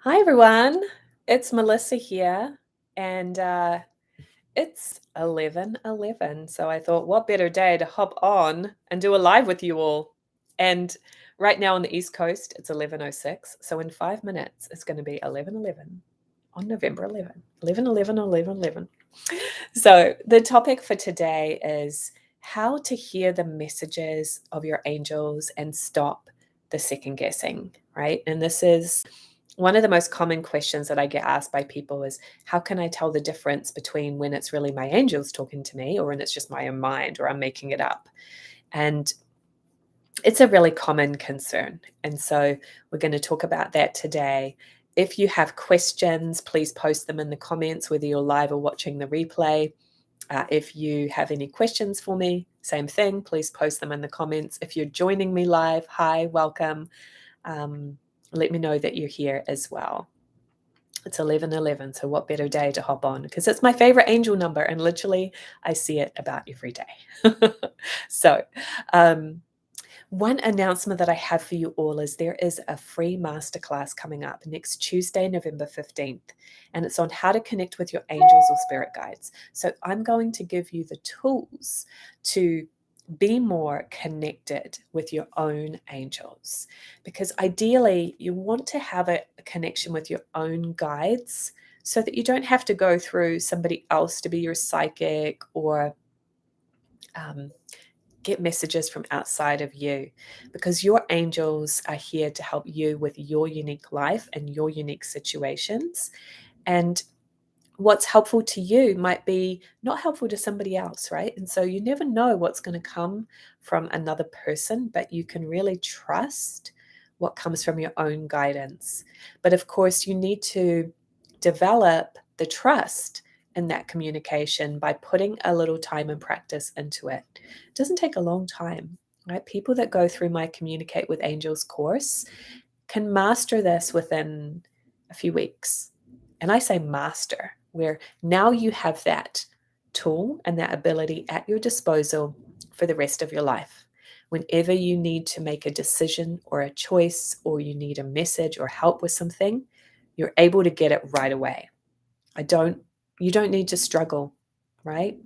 Hi, everyone. It's Melissa here, and it's 11:11. So I thought, what better day to hop on and do a live with you all? And right now on the East Coast, it's 11:06. So in 5 minutes, it's going to be 11:11 on November 11. 11:11, 11:11. So the topic for today is how to hear the messages of your angels and stop the second guessing, right? And this is one of the most common questions that I get asked by people is, how can I tell the difference between when it's really my angels talking to me or when it's just my own mind or I'm making it up? And it's a really common concern. And so we're going to talk about that today. If you have questions, please post them in the comments, whether you're live or watching the replay. If you have any questions for me, same thing, please post them in the comments. If you're joining me live, hi, welcome. Let me know that you're here as well. It's 11:11, so what better day to hop on? Because it's my favorite angel number, and literally I see it about every day. So, um, one announcement that I have for you all is there is a free masterclass coming up next Tuesday, November 15th, and it's on how to connect with your angels or spirit guides. So I'm going to give you the tools to be more connected with your own angels, because ideally you want to have a connection with your own guides so that you don't have to go through somebody else to be your psychic or um, get messages from outside of you, because your angels are here to help you with your unique life and your unique situations. And what's helpful to you might be not helpful to somebody else, right? And so you never know what's going to come from another person, but you can really trust what comes from your own guidance. But of course, you need to develop the trust in that communication by putting a little time and practice into it. It doesn't take a long time, right? People that go through my Communicate with Angels course can master this within a few weeks. And I say master, where now you have that tool and that ability at your disposal for the rest of your life. Whenever you need to make a decision or a choice, or you need a message or help with something, you're able to get it right away. You don't need to struggle, right?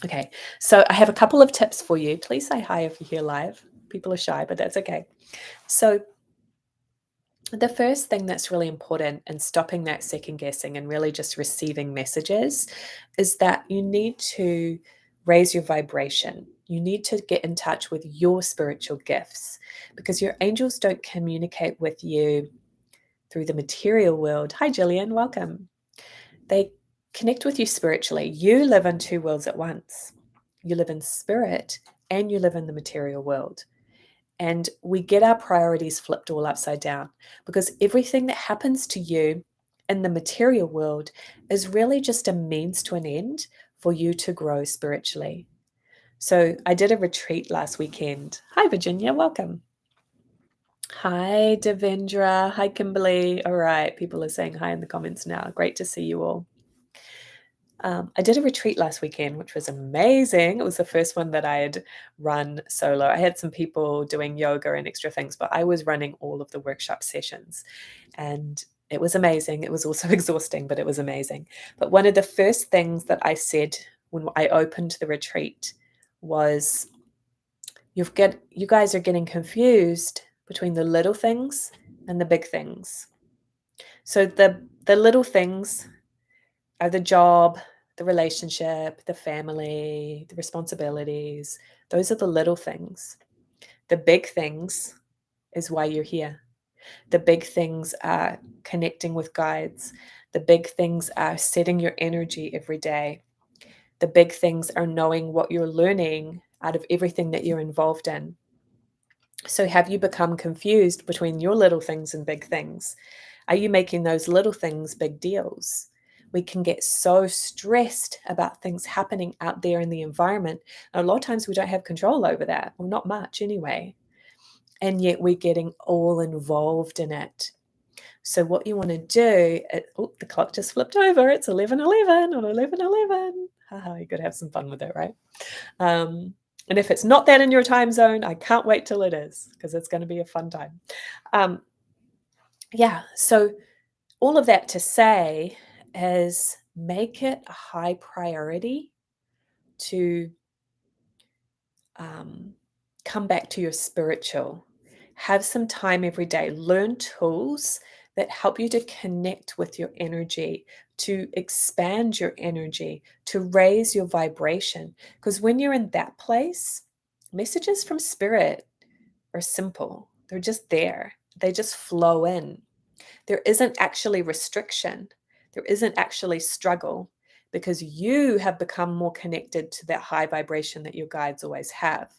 Okay, so I have a couple of tips for you. Please say hi if you're here live. People are shy, but that's okay. So the first thing that's really important in stopping that second guessing and really just receiving messages is that you need to raise your vibration. You need to get in touch with your spiritual gifts, because your angels don't communicate with you through the material world. Hi, Jillian, welcome. They connect with you spiritually. You live in two worlds at once. You live in spirit and you live in the material world. And we get our priorities flipped all upside down, because everything that happens to you in the material world is really just a means to an end for you to grow spiritually. So I did a retreat last weekend. Hi, Virginia. Welcome. Hi, Devendra. Hi, Kimberly. All right. People are saying hi in the comments now. Great to see you all. I did a retreat last weekend, which was amazing. It was the first one that I had run solo. I had some people doing yoga and extra things, but I was running all of the workshop sessions. And it was amazing. It was also exhausting, but it was amazing. But one of the first things that I said when I opened the retreat was, you guys are getting confused between the little things and the big things. So the little things are the job, the relationship, the family, the responsibilities. Those are the little things. The big things is why you're here. The big things are connecting with guides. The big things are setting your energy every day. The big things are knowing what you're learning out of everything that you're involved in. So, have you become confused between your little things and big things? Are you making those little things big deals? We can get so stressed about things happening out there in the environment. And a lot of times we don't have control over that, well, not much anyway. And yet we're getting all involved in it. So, what you want to do, the clock just flipped over. It's 11:11 on 11:11. Haha, you got to have some fun with it, right? And if it's not that in your time zone, I can't wait till it is, because it's going to be a fun time. Yeah, so all of that to say is make it a high priority to come back to your spiritual. Have some time every day. Learn tools that help you to connect with your energy, to expand your energy, to raise your vibration. Because when you're in that place, messages from spirit are simple. They're just there. They just flow in. There isn't actually restriction. There isn't actually struggle because you have become more connected to that high vibration that your guides always have.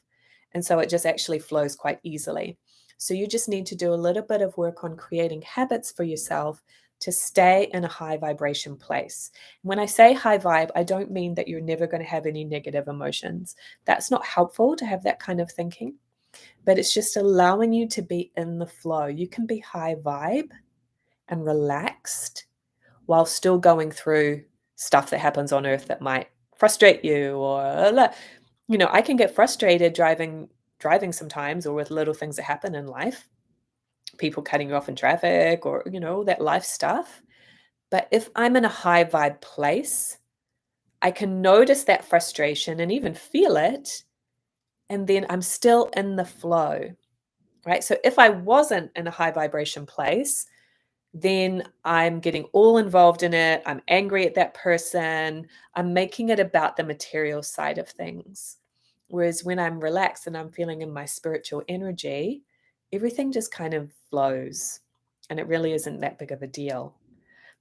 And so it just actually flows quite easily. So you just need to do a little bit of work on creating habits for yourself to stay in a high vibration place. When I say high vibe, I don't mean that you're never going to have any negative emotions. That's not helpful to have that kind of thinking, but it's just allowing you to be in the flow. You can be high vibe and relaxed while still going through stuff that happens on earth that might frustrate you, or I can get frustrated driving sometimes, or with little things that happen in life, people cutting you off in traffic, or that life stuff. But if I'm in a high vibe place, I can notice that frustration and even feel it, and then I'm still in the flow, right? So if I wasn't in a high vibration place, then I'm getting all involved in it. I'm angry at that person. I'm making it about the material side of things. Whereas when I'm relaxed and I'm feeling in my spiritual energy, everything just kind of flows and it really isn't that big of a deal.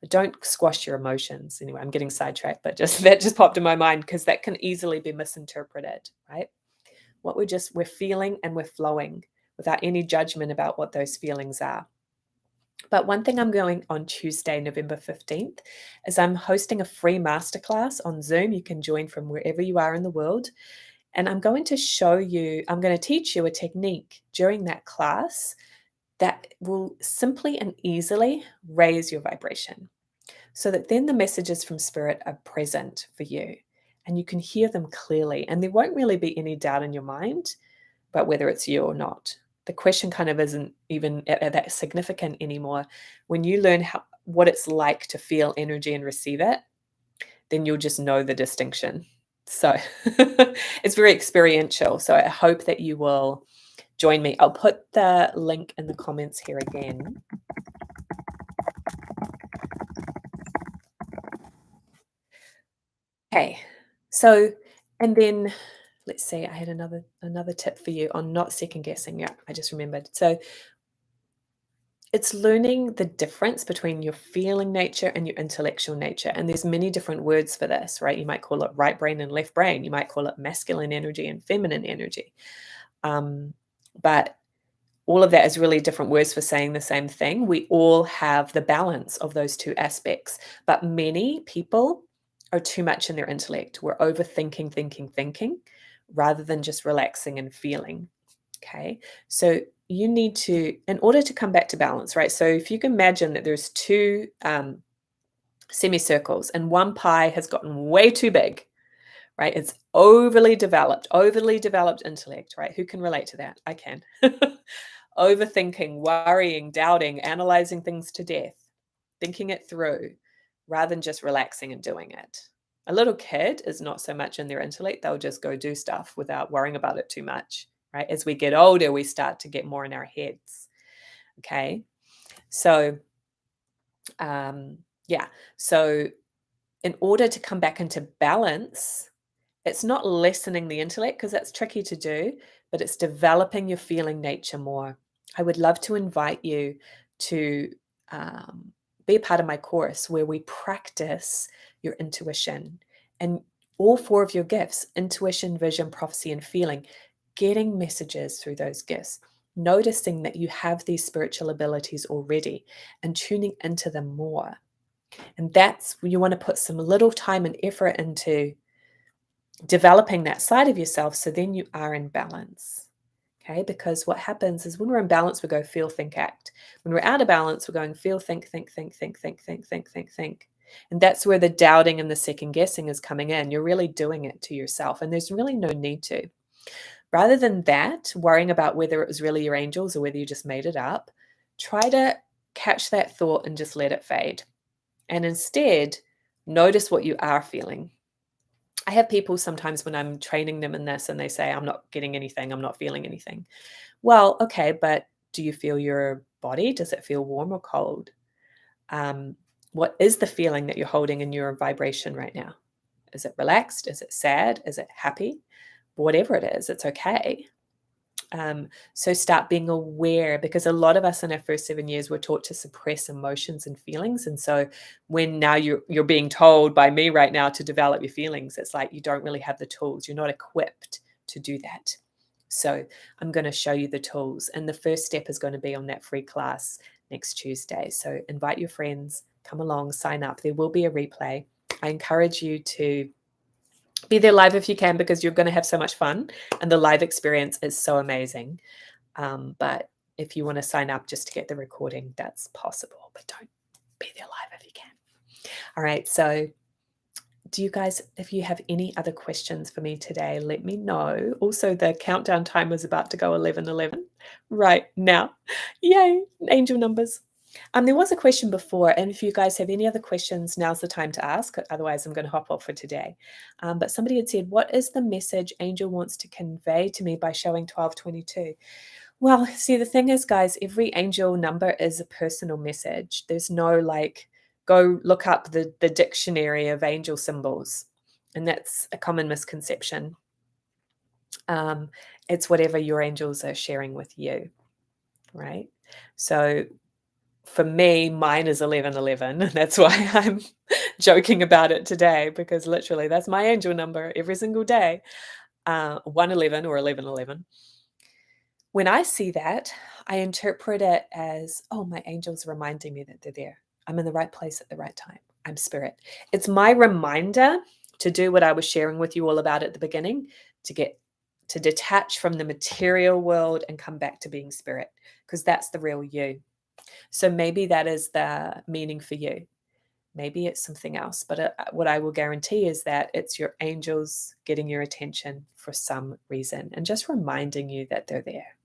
But don't squash your emotions. Anyway, I'm getting sidetracked, but just that just popped in my mind because that can easily be misinterpreted, right? What we're feeling and we're flowing without any judgment about what those feelings are. But one thing I'm going on Tuesday, November 15th, is I'm hosting a free masterclass on Zoom. You can join from wherever you are in the world. And I'm going to teach you a technique during that class that will simply and easily raise your vibration so that then the messages from spirit are present for you and you can hear them clearly. And there won't really be any doubt in your mind about whether it's you or not. The question kind of isn't even that significant anymore. When you learn what it's like to feel energy and receive it, then you'll just know the distinction. So it's very experiential. So I hope that you will join me. I'll put the link in the comments here again. Okay. So, and then let's see, I had another tip for you on not second guessing. Yeah, I just remembered. So it's learning the difference between your feeling nature and your intellectual nature. And there's many different words for this, right? You might call it right brain and left brain. You might call it masculine energy and feminine energy. But all of that is really different words for saying the same thing. We all have the balance of those two aspects, but many people are too much in their intellect. We're overthinking, thinking, rather than just relaxing and feeling. Okay. So you need to, in order to come back to balance, right? So if you can imagine that there's two semicircles and one pie has gotten way too big, right? It's overly developed intellect, right? Who can relate to that? I can. Overthinking, worrying, doubting, analyzing things to death, thinking it through rather than just relaxing and doing it. A little kid is not so much in their intellect. They'll just go do stuff without worrying about it too much, right? As we get older, we start to get more in our heads. Okay. So, yeah. So, in order to come back into balance, it's not lessening the intellect because that's tricky to do, but it's developing your feeling nature more. I would love to invite you to be a part of my course where we practice your intuition and all four of your gifts: intuition, vision, prophecy, and feeling, getting messages through those gifts, noticing that you have these spiritual abilities already and tuning into them more. And that's where you want to put some little time and effort into developing that side of yourself so then you are in balance. Okay, because what happens is when we're in balance, we go feel, think, act. When we're out of balance, we're going feel, think. And that's where the doubting and the second guessing is coming in. You're really doing it to yourself, and there's really no need to. Rather than that, worrying about whether it was really your angels or whether you just made it up, try to catch that thought and just let it fade. And instead, notice what you are feeling. I have people sometimes when I'm training them in this and they say, I'm not getting anything, I'm not feeling anything. Well, okay, but do you feel your body? Does it feel warm or cold? What is the feeling that you're holding in your vibration right now? Is it relaxed? Is it sad? Is it happy? Whatever it is, it's okay. So start being aware, because a lot of us in our first 7 years were taught to suppress emotions and feelings. And so when now you're being told by me right now to develop your feelings, it's like you don't really have the tools. You're not equipped to do that. So I'm going to show you the tools. And the first step is going to be on that free class next Tuesday. So invite your friends, come along, sign up. There will be a replay. I encourage you to be there live if you can, because you're going to have so much fun and the live experience is so amazing. But if you want to sign up just to get the recording, that's possible, but don't be there live if you can. All right. So do you guys, if you have any other questions for me today, let me know. Also, the countdown time is about to go 11:11 right now. Yay, angel numbers. There was a question before, and if you guys have any other questions, now's the time to ask. Otherwise, I'm going to hop off for today. But somebody had said, what is the message angel wants to convey to me by showing 1222? Well, see, the thing is, guys, every angel number is a personal message. There's no like, go look up the dictionary of angel symbols. And that's a common misconception. It's whatever your angels are sharing with you, right? So for me, mine is 1111. That's why I'm joking about it today, because literally that's my angel number every single day, 111 or 1111. When I see that, I interpret it as, oh, my angel's reminding me that they're there. I'm in the right place at the right time. I'm spirit. It's my reminder to do what I was sharing with you all about at the beginning, to detach from the material world and come back to being spirit, because that's the real you. So maybe that is the meaning for you. Maybe it's something else, but what I will guarantee is that it's your angels getting your attention for some reason and just reminding you that they're there.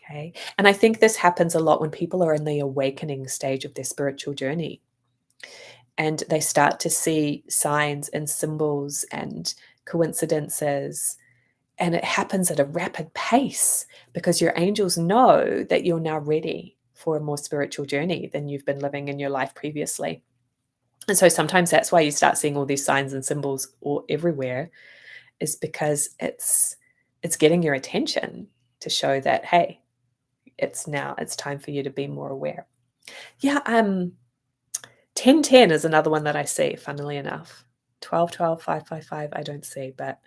Okay. And I think this happens a lot when people are in the awakening stage of their spiritual journey and they start to see signs and symbols and coincidences. And it happens at a rapid pace because your angels know that you're now ready for a more spiritual journey than you've been living in your life previously. And so sometimes that's why you start seeing all these signs and symbols all everywhere, is because it's getting your attention to show that, hey, it's time for you to be more aware. Yeah, 1010 is another one that I see, funnily enough. 1212, 555, I don't see, but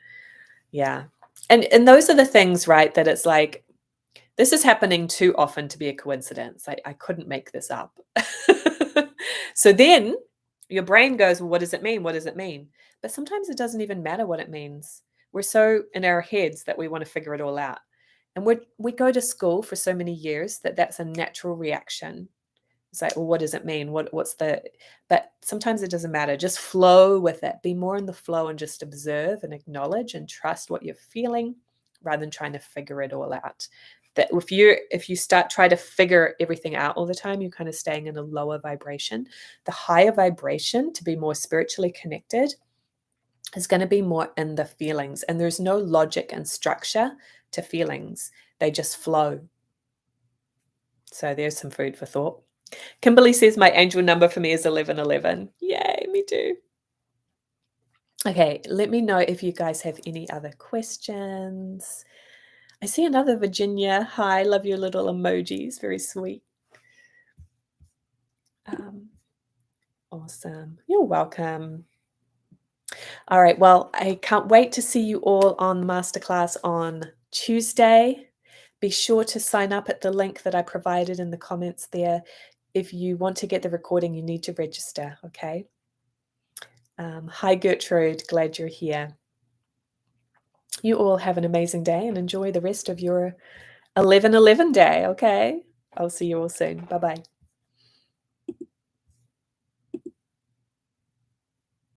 yeah. And those are the things, right, that it's like, this is happening too often to be a coincidence. I couldn't make this up. So then your brain goes, well, what does it mean? What does it mean? But sometimes it doesn't even matter what it means. We're so in our heads that we want to figure it all out. And we go to school for so many years that that's a natural reaction. It's like, well, what does it mean? But sometimes it doesn't matter. Just flow with it. Be more in the flow and just observe and acknowledge and trust what you're feeling rather than trying to figure it all out. That if you start trying to figure everything out all the time, you're kind of staying in a lower vibration. The higher vibration, to be more spiritually connected, is going to be more in the feelings. And there's no logic and structure to feelings. They just flow. So there's some food for thought. Kimberly says my angel number for me is 1111. Yay, me too. Okay, let me know if you guys have any other questions. I see another Virginia. Hi, love your little emojis. Very sweet. Awesome. You're welcome. All right. Well, I can't wait to see you all on the masterclass on Tuesday. Be sure to sign up at the link that I provided in the comments there. If you want to get the recording, you need to register. Okay. Hi, Gertrude. Glad you're here. You all have an amazing day and enjoy the rest of your 11/11 day. Okay. I'll see you all soon. Bye-bye.